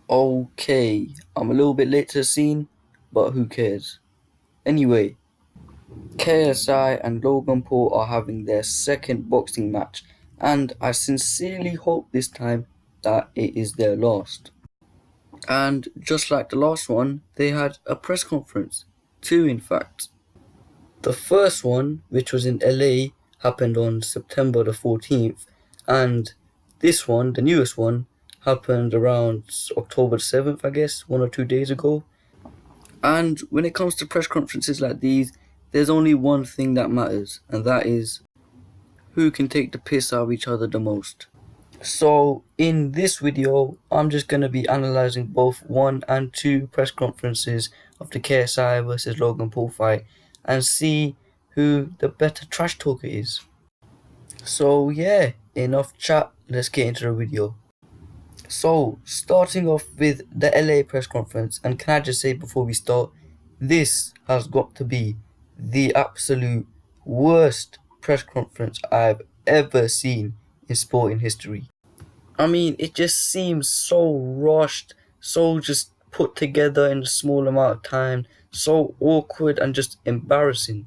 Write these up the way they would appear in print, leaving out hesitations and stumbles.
Okay, I'm a little bit late to the scene, but who cares? Anyway, KSI and Logan Paul are having their second boxing match, and I sincerely hope this time that it is their last. And just like the last one, they had a press conference. Two, in fact. The first one, which was in LA, happened on September the 14th, and this one, the newest one, happened around October 7th, I guess, 1 or 2 days ago. And when it comes to press conferences like these, there's only one thing that matters, and that is who can take the piss out of each other the most. So, in this video, I'm just going to be analysing both 1 and 2 press conferences of the KSI versus Logan Paul fight and see who the better trash talker is. So, yeah, enough chat, let's get into the video. So, starting off with the LA press conference, and can I just say before we start, this has got to be the absolute worst press conference I've ever seen in sporting history. I mean, it just seems so rushed, so just put together in a small amount of time, so awkward and just embarrassing.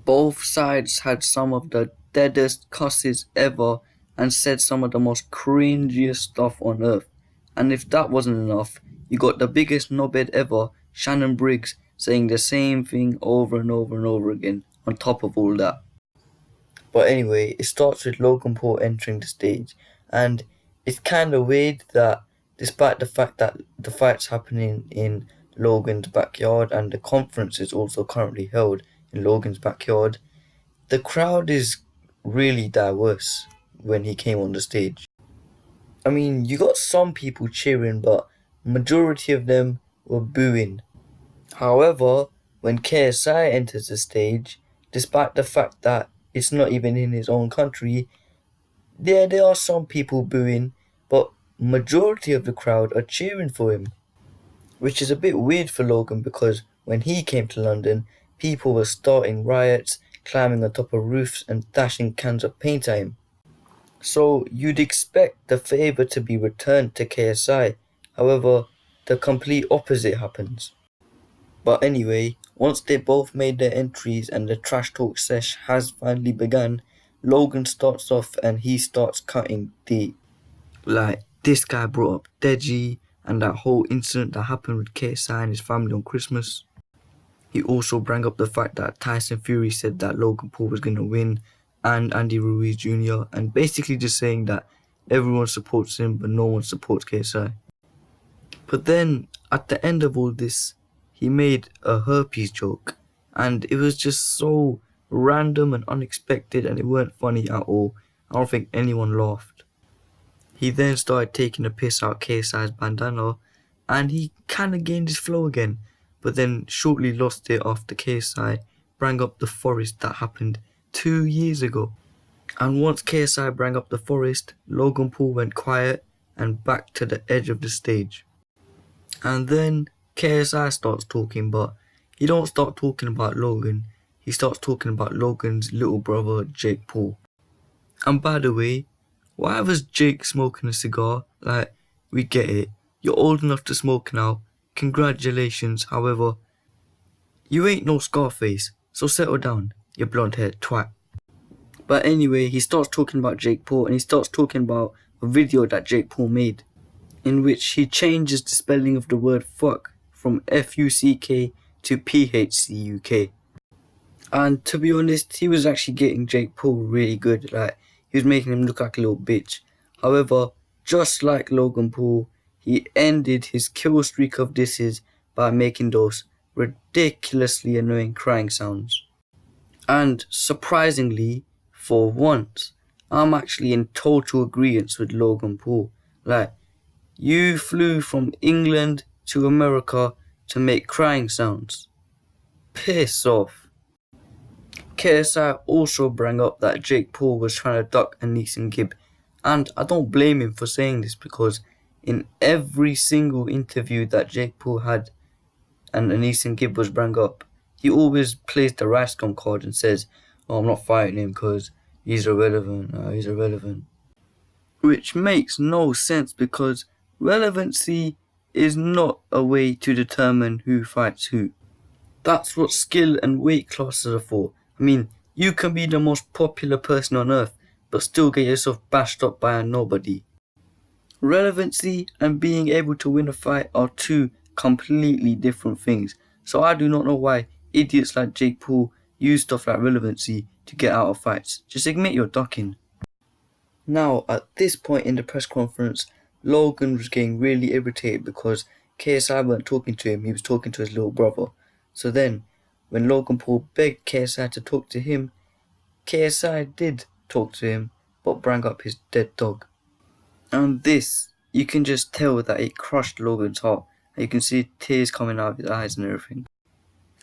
Both sides had some of the deadest cusses ever and said some of the most cringiest stuff on earth. And if that wasn't enough, you got the biggest knobhead ever, Shannon Briggs, saying the same thing over and over and over again on top of all that. But anyway, it starts with Logan Paul entering the stage, and it's kind of weird that despite the fact that the fight's happening in Logan's backyard and the conference is also currently held in Logan's backyard, the crowd is really diverse when he came on the stage. I mean, you got some people cheering, but majority of them were booing. However, when KSI enters the stage, despite the fact that it's not even in his own country, there are some people booing, but majority of the crowd are cheering for him. Which is a bit weird for Logan because when he came to London, people were starting riots, climbing on top of roofs and dashing cans of paint at him. So you'd expect the favour to be returned to KSI. However, the complete opposite happens. But anyway, once they both made their entries and the trash talk sesh has finally begun, Logan starts off and he starts cutting deep. Like, this guy brought up Deji and that whole incident that happened with KSI and his family on Christmas. He also brought up the fact that Tyson Fury said that Logan Paul was going to win and Andy Ruiz Jr. and basically just saying that everyone supports him but no one supports KSI. But then, at the end of all this, he made a herpes joke and it was just so random and unexpected and it weren't funny at all. I don't think anyone laughed. He then started taking a piss out KSI's bandana and he kinda gained his flow again, but then shortly lost it after KSI brought up the forest that happened 2 years ago. And once KSI brought up the forest, Logan Paul went quiet and back to the edge of the stage. And then KSI starts talking, but he don't start talking about Logan. He starts talking about Logan's little brother, Jake Paul. And by the way, why was Jake smoking a cigar? Like, we get it. You're old enough to smoke now. Congratulations. However, you ain't no Scarface, so settle down, you blonde-haired twat. But anyway, he starts talking about Jake Paul and he starts talking about a video that Jake Paul made in which he changes the spelling of the word fuck from F-U-C-K to P-H-C-U-K. And to be honest, he was actually getting Jake Paul really good. Like, he was making him look like a little bitch. However, just like Logan Paul, he ended his kill streak of disses by making those ridiculously annoying crying sounds. And surprisingly, for once, I'm actually in total agreement with Logan Paul. Like, you flew from England to America to make crying sounds. Piss off. KSI also brought up that Jake Paul was trying to duck Anise and Gibb, and I don't blame him for saying this because in every single interview that Jake Paul had and Anise and Gibb was brought up, he always plays the rice gum card and says, "Oh, I'm not fighting him because he's irrelevant. Which makes no sense because relevancy is not a way to determine who fights who. That's what skill and weight classes are for. I mean, you can be the most popular person on earth, but still get yourself bashed up by a nobody. Relevancy and being able to win a fight are two completely different things. So I do not know why idiots like Jake Paul use stuff like relevancy to get out of fights. Just admit you're ducking. Now, at this point in the press conference, Logan was getting really irritated because KSI weren't talking to him, he was talking to his little brother. So then, when Logan Paul begged KSI to talk to him, KSI did talk to him, but brought up his dead dog. And this, you can just tell that it crushed Logan's heart. You can see tears coming out of his eyes and everything.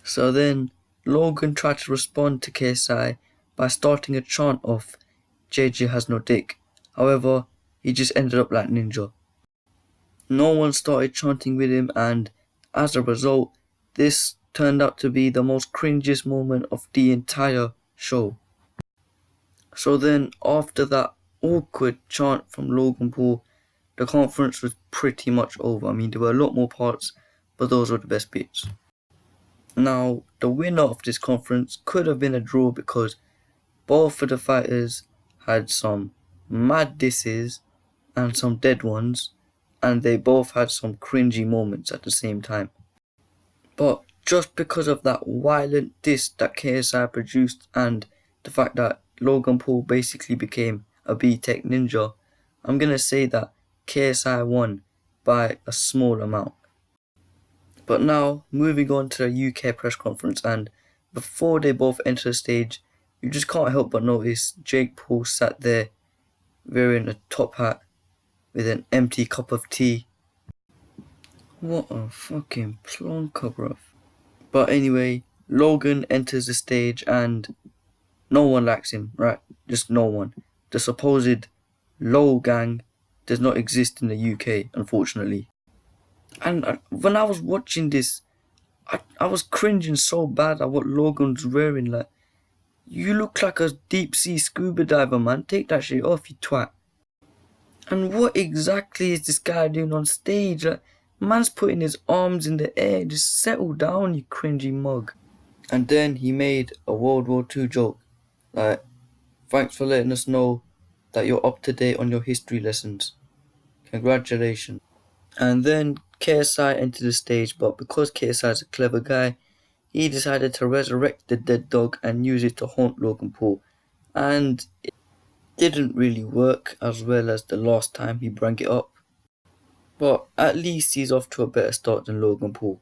So then, Logan tried to respond to KSI by starting a chant of JJ has no dick. However, he just ended up like Ninja. No one started chanting with him, and as a result, this turned out to be the most cringiest moment of the entire show. So then, after that awkward chant from Logan Paul, the conference was pretty much over. I mean, there were a lot more parts, but those were the best bits. Now, the winner of this conference could have been a draw because both of the fighters had some mad disses and some dead ones, and they both had some cringy moments at the same time. But just because of that violent diss that KSI produced and the fact that Logan Paul basically became a B-Tech ninja, I'm gonna say that KSI won by a small amount. But now, moving on to the UK press conference, and before they both enter the stage, you just can't help but notice Jake Paul sat there wearing a top hat with an empty cup of tea. What a fucking plonker, bruv. But anyway, Logan enters the stage and no one likes him, right? Just no one. The supposed Low gang does not exist in the UK, unfortunately. And when I was watching this, I was cringing so bad at what Logan's wearing. Like, you look like a deep sea scuba diver, man. Take that shit off, you twat. And what exactly is this guy doing on stage? Like, man's putting his arms in the air. Just settle down, you cringy mug. And then he made a World War II joke. Like, thanks for letting us know that you're up to date on your history lessons. Congratulations. And then KSI entered the stage, but because KSI is a clever guy, he decided to resurrect the dead dog and use it to haunt Logan Paul. And it didn't really work as well as the last time he brought it up. But at least he's off to a better start than Logan Paul.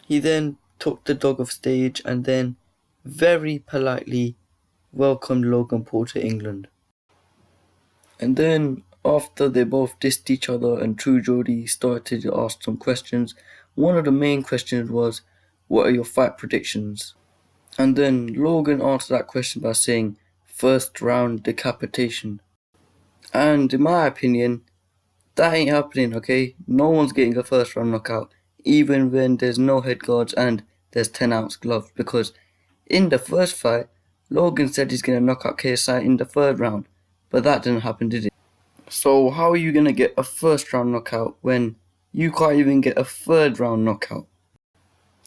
He then took the dog off stage and then very politely welcomed Logan Paul to England. And then after they both dissed each other and True Jody started to ask some questions, one of the main questions was, what are your fight predictions? And then Logan answered that question by saying, first round decapitation. And in my opinion, that ain't happening, okay? No one's getting a first round knockout, even when there's no head guards and there's 10-ounce gloves, because in the first fight, Logan said he's going to knock out KSI in the third round, but that didn't happen, did it? So how are you going to get a first round knockout when you can't even get a third round knockout?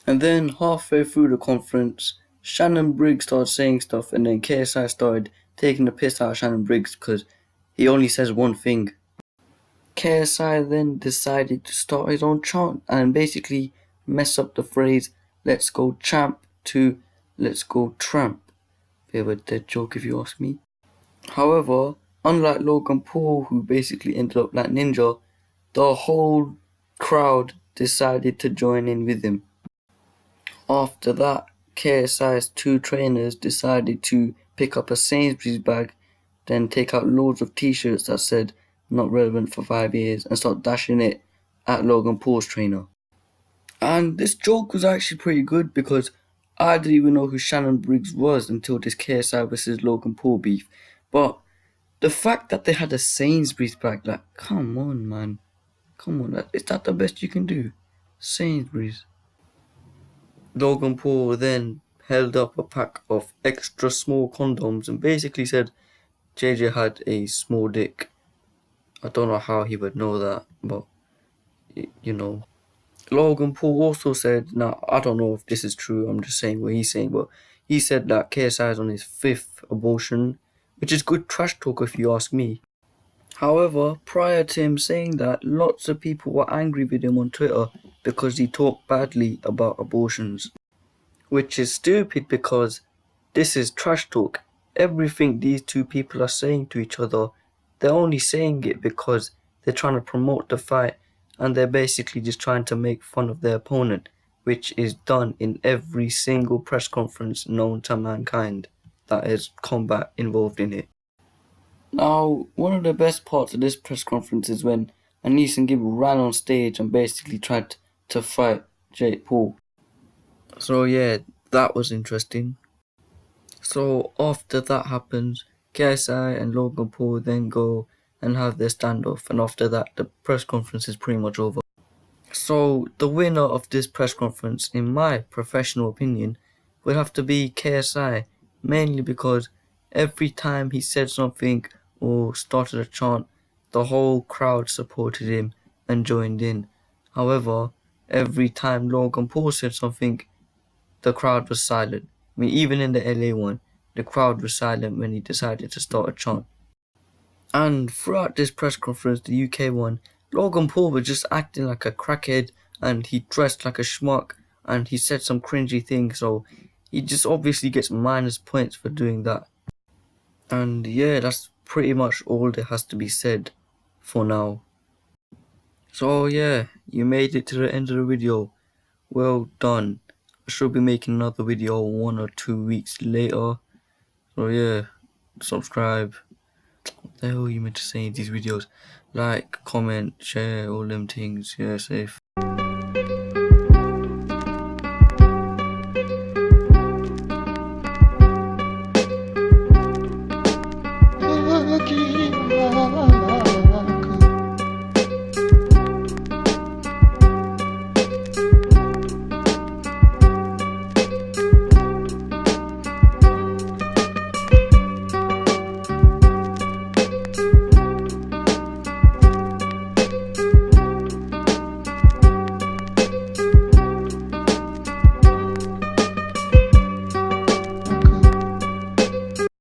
And then halfway through the conference, Shannon Briggs started saying stuff, and then KSI started taking the piss out of Shannon Briggs because he only says one thing. KSI then decided to start his own chant and basically mess up the phrase let's go champ to let's go tramp. Bit of a dead joke if you ask me. However, unlike Logan Paul, who basically ended up like Ninja, the whole crowd decided to join in with him. After that, KSI's two trainers decided to pick up a Sainsbury's bag, then take out loads of t-shirts that said not relevant for 5 years and start dashing it at Logan Paul's trainer. And this joke was actually pretty good because I didn't even know who Shannon Briggs was until this KSI versus Logan Paul beef. But the fact that they had a Sainsbury's bag, like, come on, man. Come on, is that the best you can do? Sainsbury's. Logan Paul then held up a pack of extra small condoms and basically said JJ had a small dick. I don't know how he would know that, but you know. Logan Paul also said, now I don't know if this is true, I'm just saying what he's saying, but he said that KSI is on his fifth abortion, which is good trash talk if you ask me. However, prior to him saying that, lots of people were angry with him on Twitter because he talked badly about abortions. Which is stupid because this is trash talk. Everything these two people are saying to each other, they're only saying it because they're trying to promote the fight and they're basically just trying to make fun of their opponent, which is done in every single press conference known to mankind that is combat involved in it. Now, one of the best parts of this press conference is when Anis and Gib ran on stage and basically tried to fight Jake Paul. So yeah, that was interesting. So after that happens, KSI and Logan Paul then go and have their standoff, and after that, the press conference is pretty much over. So the winner of this press conference, in my professional opinion, would have to be KSI, mainly because every time he said something or started a chant, the whole crowd supported him and joined in. However, every time Logan Paul said something, the crowd was silent. I mean, even in the LA one, the crowd was silent when he decided to start a chant. And throughout this press conference, the UK one, Logan Paul was just acting like a crackhead and he dressed like a schmuck and he said some cringy things, so he just obviously gets minus points for doing that. And yeah, that's pretty much all that has to be said for now. So yeah, you made it to the end of the video. Well done. I should be making another video 1 or 2 weeks later. So yeah, subscribe. What the hell are you meant to say in these videos? Like, comment, share, all them things. Yeah, safe.